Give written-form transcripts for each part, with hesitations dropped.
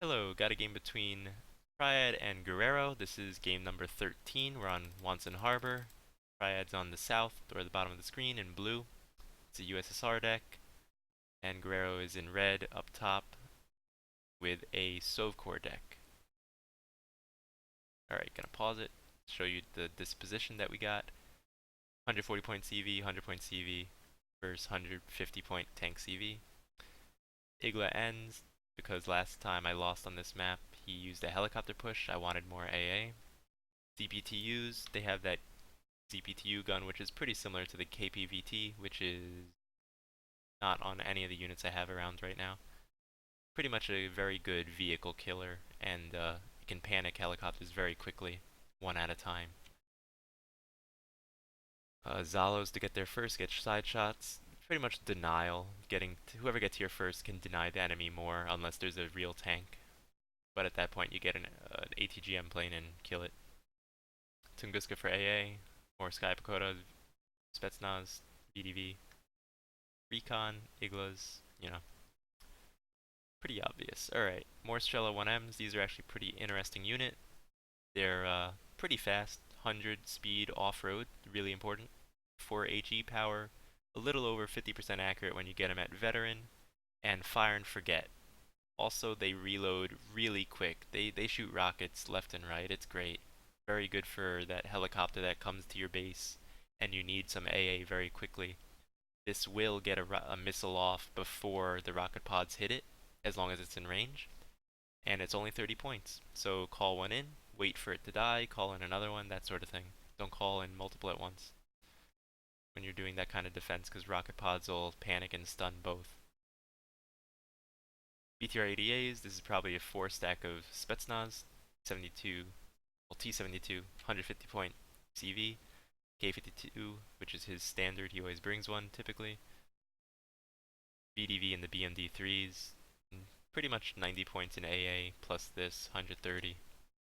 Hello, got a game between Triad and Guerrero. This is game number 13. We're on Wanson Harbor. Triad's on the south, or the bottom of the screen, in blue. It's a USSR deck. And Guerrero is in red up top with a Sovkor deck. Alright, gonna pause it, show you the disposition that we got. 140 point CV, 100 point CV versus 150 point tank CV. Igla ends because last time I lost on this map, he used a helicopter push. I wanted more AA. ZPTUs, they have that ZPTU gun, which is pretty similar to the KPVT, which is not on any of the units I have around right now. Pretty much a very good vehicle killer, and it can panic helicopters very quickly, one at a time. Zalos to get there first, get side shots. Pretty much denial. Whoever gets here first can deny the enemy more unless there's a real tank. But at that point, you get an ATGM plane and kill it. Tunguska for AA, more Sky Pagoda, Spetsnaz, VDV, Recon, Iglas, pretty obvious. Alright, more Strela 1Ms. These are actually pretty interesting unit. They're pretty fast, 100 speed off-road, really important. 4 HE power, a little over 50% accurate when you get them at veteran, and fire and forget. Also, they reload really quick. They shoot rockets left and right. It's great. Very good for that helicopter that comes to your base and you need some AA very quickly. This will get a missile off before the rocket pods hit it, as long as it's in range. And it's only 30 points. So call one in, wait for it to die, call in another one, that sort of thing. Don't call in multiple at once when you're doing that kind of defense, because rocket pods will panic and stun both. BTR ADAs, this is probably a 4 stack of Spetsnaz, 72, well T-72, 150 point CV, K-52, which is his standard, he always brings one typically, VDV and the BMD-3s, pretty much 90 points in AA, plus this, 130,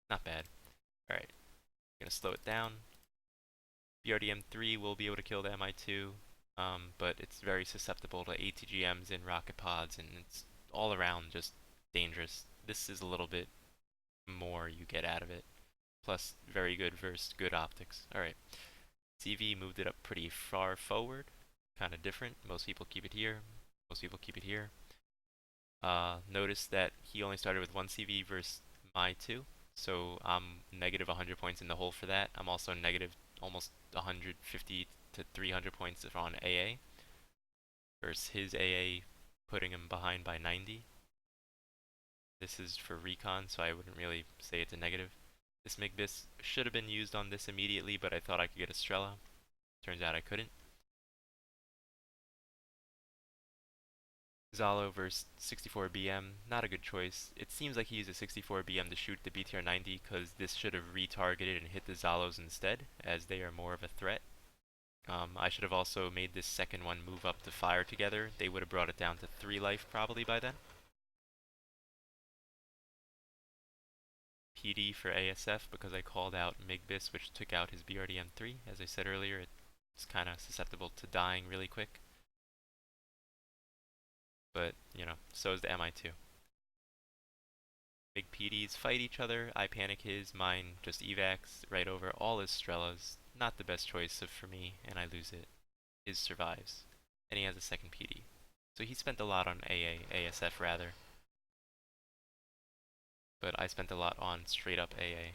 not bad. Alright, gonna slow it down. BRDM-3 will be able to kill the MI2, but it's very susceptible to ATGMs and rocket pods, and it's all around just dangerous. This is a little bit more you get out of it. Plus, very good versus good optics. Alright. CV moved it up pretty far forward. Kind of different. Most people keep it here. Most people keep it here. Notice that he only started with 1 CV versus my 2. So I'm negative 100 points in the hole for that. I'm also negative almost 150 to 300 points on AA. Versus his AA putting him behind by 90. This is for recon, so I wouldn't really say it's a negative. This MiGBIS should have been used on this immediately, but I thought I could get a Strela. Turns out I couldn't. Zalo versus 64 BM, not a good choice. It seems like he used a 64 BM to shoot the BTR-90 because this should have retargeted and hit the Zalos instead, as they are more of a threat. I should have also made this second one move up to fire together. They would have brought it down to 3 life probably by then. PD for ASF because I called out MiGBIS, which took out his BRDM-3. As I said earlier, it's kind of susceptible to dying really quick. But, so is the MI2. Big PDs fight each other. I panic his, mine just evacs right over all his Strelas. Not the best choice for me, and I lose it. His survives. And he has a second PD. So he spent a lot on ASF rather. But I spent a lot on straight up AA.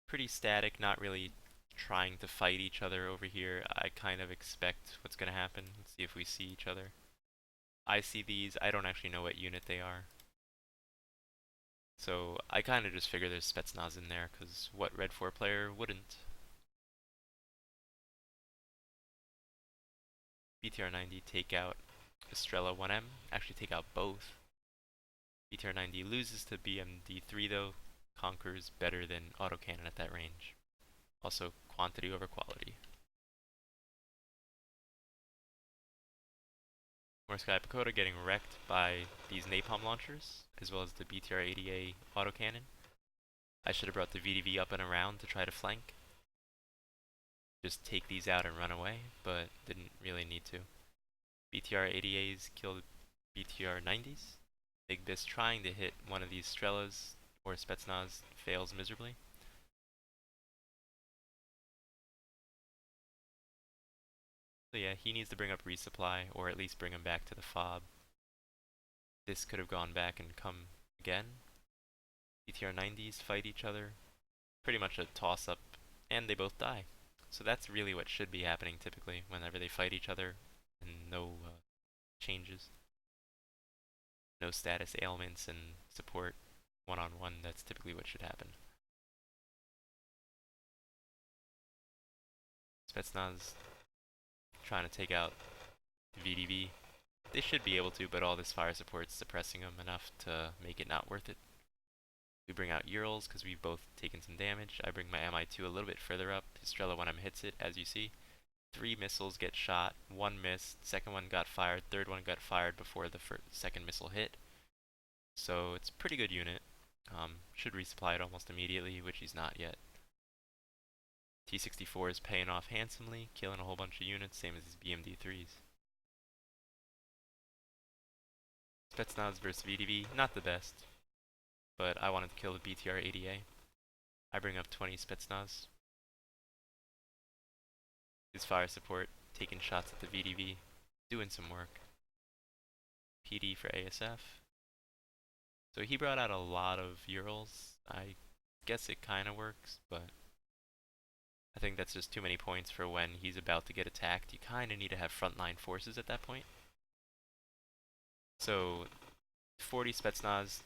Pretty static, not really trying to fight each other over here. I kind of expect what's going to happen. Let's see if we see each other. I see these. I don't actually know what unit they are. So I kind of just figure there's Spetsnaz in there, because what Red 4 player wouldn't? BTR-90 take out Estrella 1M. Actually take out both. BTR-90 loses to BMD-3 though. Conquers better than autocannon at that range. Also, quantity over quality. More Sky Pagoda getting wrecked by these napalm launchers, as well as the BTR-80A autocannon. I should have brought the VDV up and around to try to flank. Just take these out and run away, but didn't really need to. BTR 80As kill BTR 90s. Big Bis trying to hit one of these Strelas or Spetsnaz fails miserably. So yeah, he needs to bring up resupply, or at least bring him back to the fob. This could have gone back and come again. BTR 90s fight each other. Pretty much a toss-up, and they both die. So that's really what should be happening typically whenever they fight each other, and no changes. No status ailments and support one-on-one. That's typically what should happen. Spetsnaz trying to take out VDV. They should be able to, but all this fire support's suppressing them enough to make it not worth it. We bring out Urals because we've both taken some damage. I bring my MI2 a little bit further up. Estrella when hits it, as you see. 3 missiles get shot, 1 missed, second one got fired, third one got fired before the second missile hit. So it's a pretty good unit. Should resupply it almost immediately, which he's not yet. T-64 is paying off handsomely, killing a whole bunch of units, same as his BMD-3s. Spetsnaz versus VDV, not the best, but I wanted to kill the BTR-80A. I bring up 20 Spetsnaz. His fire support, taking shots at the VDV, doing some work. PD for ASF. So he brought out a lot of Urals. I guess it kind of works, but I think that's just too many points for when he's about to get attacked. You kind of need to have frontline forces at that point. So 40 Spetsnaz,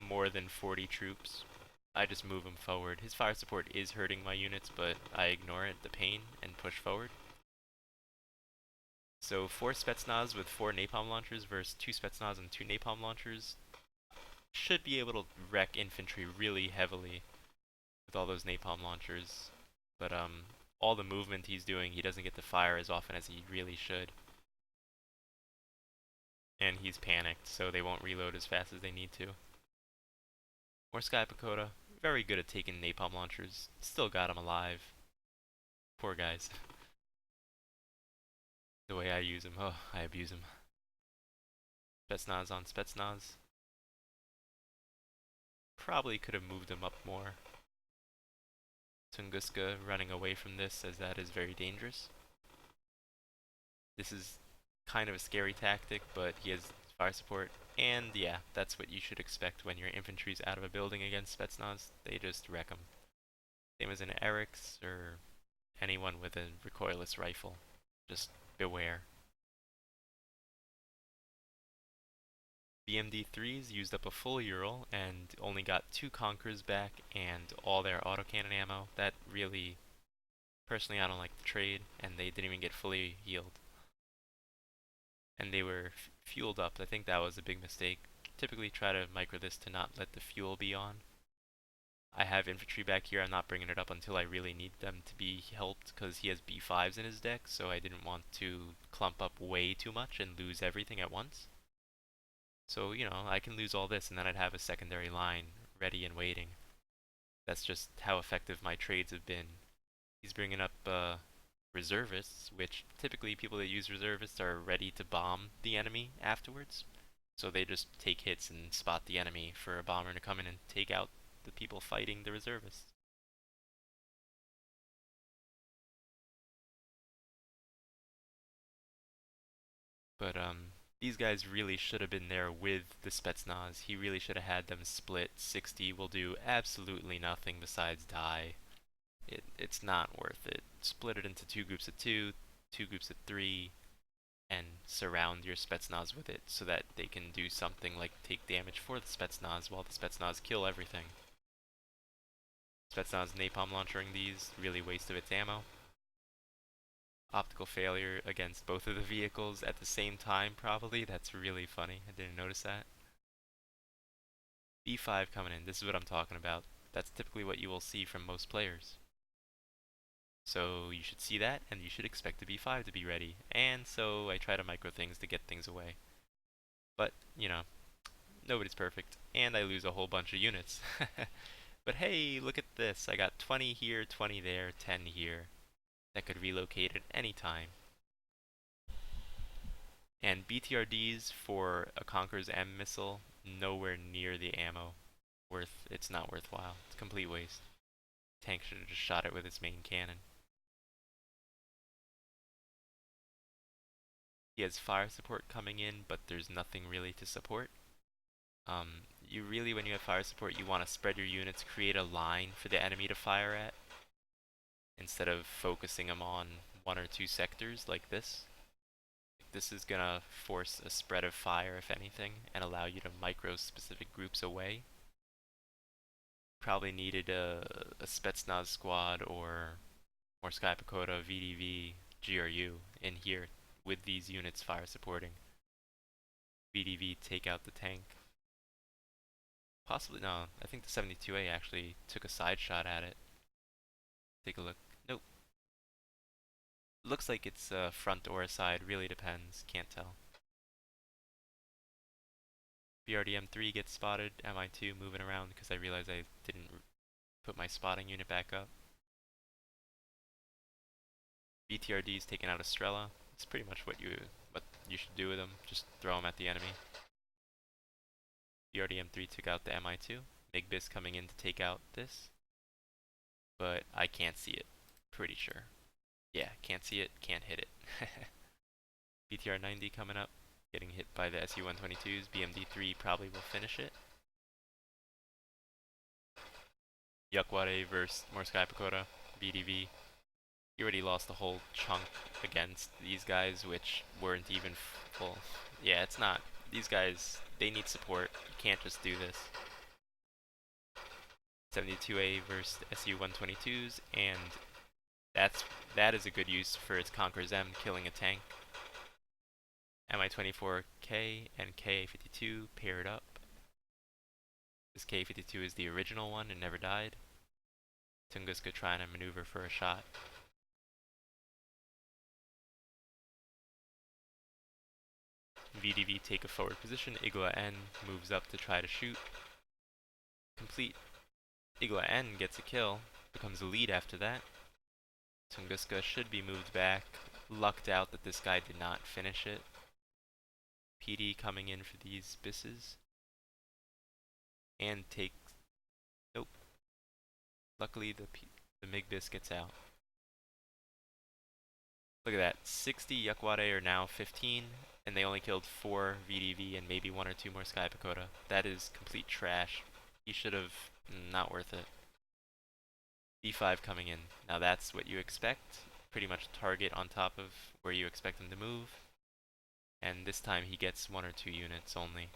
more than 40 troops. I just move him forward. His fire support is hurting my units, but I ignore it, the pain, and push forward. So 4 Spetsnaz with 4 napalm launchers versus 2 Spetsnaz and 2 napalm launchers. Should be able to wreck infantry really heavily with all those napalm launchers. But all the movement he's doing, he doesn't get to fire as often as he really should. And he's panicked, so they won't reload as fast as they need to. More Sky Pagoda, very good at taking napalm launchers. Still got him alive. Poor guys. The way I use him, oh, I abuse him. Spetsnaz on Spetsnaz. Probably could have moved him up more. Tunguska running away from this, as that is very dangerous. This is kind of a scary tactic, but he has fire support, and yeah, that's what you should expect when your infantry's out of a building against Spetsnaz. They just wreck them. Same as an Eric's or anyone with a recoilless rifle. Just beware. BMD-3s used up a full Ural and only got 2 Conquerors back and all their autocannon ammo. That really, personally, I don't like the trade, and they didn't even get fully healed. And they were fueled up. I think that was a big mistake. Typically try to micro this to not let the fuel be on. I have infantry back here. I'm not bringing it up until I really need them to be helped because he has B5s in his deck, so I didn't want to clump up way too much and lose everything at once. So, you know, I can lose all this and then I'd have a secondary line ready and waiting. That's just how effective my trades have been. He's bringing up reservists, which typically people that use reservists are ready to bomb the enemy afterwards. So they just take hits and spot the enemy for a bomber to come in and take out the people fighting the reservists. But these guys really should have been there with the Spetsnaz. He really should have had them split. 60 will do absolutely nothing besides die. It's not worth it. Split it into 2 groups of 2, 2 groups of 3, and surround your Spetsnaz with it so that they can do something like take damage for the Spetsnaz while the Spetsnaz kill everything. Spetsnaz napalm launchering these, really waste of its ammo. Optical failure against both of the vehicles at the same time, probably. That's really funny. I didn't notice that. B5 coming in. This is what I'm talking about. That's typically what you will see from most players. So you should see that, and you should expect the B5 to be ready. And so I try to micro things to get things away. But, you know, nobody's perfect. And I lose a whole bunch of units. But hey, look at this. I got 20 here, 20 there, 10 here. That could relocate at any time. BTRDs for a Conqueror's M missile, nowhere near the ammo. It's not worthwhile. It's a complete waste. Tank should have just shot it with its main cannon. He has fire support coming in, but there's nothing really to support. You really, when you have fire support, you want to spread your units, create a line for the enemy to fire at, instead of focusing them on one or two sectors like this. This is gonna force a spread of fire, if anything, and allow you to micro specific groups away. Probably needed a Spetsnaz squad or Morskaya Pekota, VDV, GRU in here with these units fire supporting. VDV take out the tank. Possibly, no, I think the 72A actually took a side shot at it. Take a look. Nope. Looks like it's a front or a side, really depends, can't tell. BRDM3 gets spotted, MI2 moving around because I realized I didn't put my spotting unit back up. BTRD's taking out Estrella. It's pretty much what you should do with them, just throw them at the enemy. BRDM3 took out the MI2. MiGBIS coming in to take out this. But I can't see it, pretty sure. Yeah, can't see it, can't hit it. BTR-90 coming up, getting hit by the SU-122s. BMD-3 probably will finish it. Yukware versus Morskaya Pekota, BDV. He already lost a whole chunk against these guys, which weren't even full. Yeah, it's not. These guys, they need support. You can't just do this. 72A versus SU-122s, and that is a good use for its Conqueror's M, killing a tank. Mi-24K and Ka-52 paired up. This Ka-52 is the original one and never died. Tunguska trying to maneuver for a shot. VDV take a forward position. Igla N moves up to try to shoot. Complete. Igla N gets a kill, becomes a lead after that. Tunguska should be moved back. Lucked out that this guy did not finish it. PD coming in for these bisses. And takes... Nope. Luckily the MiGBIS gets out. Look at that. 60 Yukware are now 15, and they only killed 4 VDV and maybe 1 or 2 more Sky Pekota. That is complete trash. He should have... not worth it. B5 coming in. Now that's what you expect. Pretty much target on top of where you expect him to move. And this time he gets 1 or 2 units only.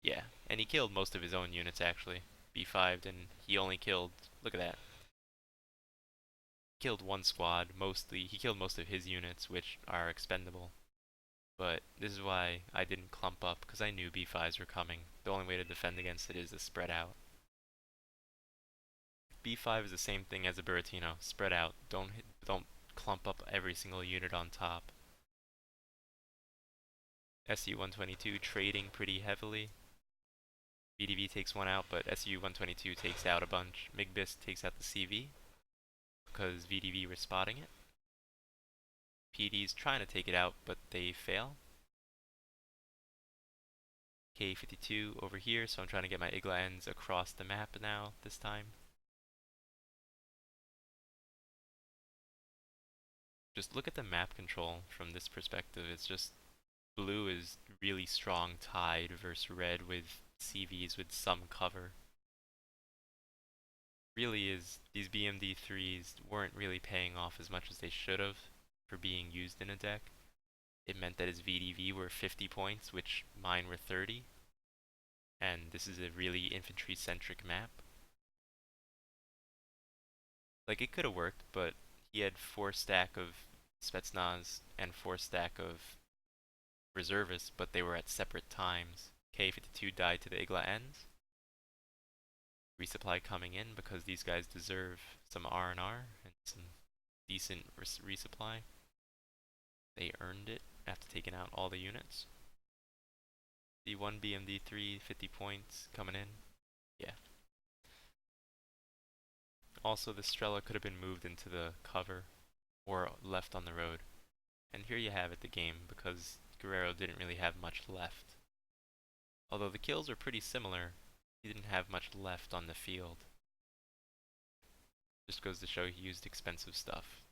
Yeah, and he killed most of his own units actually. B5'd and he only killed... look at that. Killed 1 squad, mostly. He killed most of his units, which are expendable. But this is why I didn't clump up, because I knew B5s were coming. The only way to defend against it is to spread out. B5 is the same thing as a Buratino. Spread out. Don't clump up every single unit on top. SU-122 trading pretty heavily. VDV takes 1 out, but SU-122 takes out a bunch. MiGBIS takes out the CV, because VDV were spotting it. PD's trying to take it out, but they fail. K-52 over here, so I'm trying to get my Igla ends across the map now, this time. Just look at the map control from this perspective. It's just blue is really strong tied versus red with CVs with some cover. Really is, these BMD3s weren't really paying off as much as they should have for being used in a deck. It meant that his VDV were 50 points, which mine were 30. And this is a really infantry-centric map. Like, it could have worked, but he had 4 stack of Spetsnaz and 4 stack of reservists, but they were at separate times. K-52 died to the Igla ends. Resupply coming in because these guys deserve some R&R and some decent resupply. They earned it after taking out all the units. The 1 BMD3, 50 points coming in. Yeah. Also, the Strela could have been moved into the cover or left on the road. And here you have it, the game, because Guerrero didn't really have much left. Although the kills are pretty similar, he didn't have much left on the field. Just goes to show he used expensive stuff.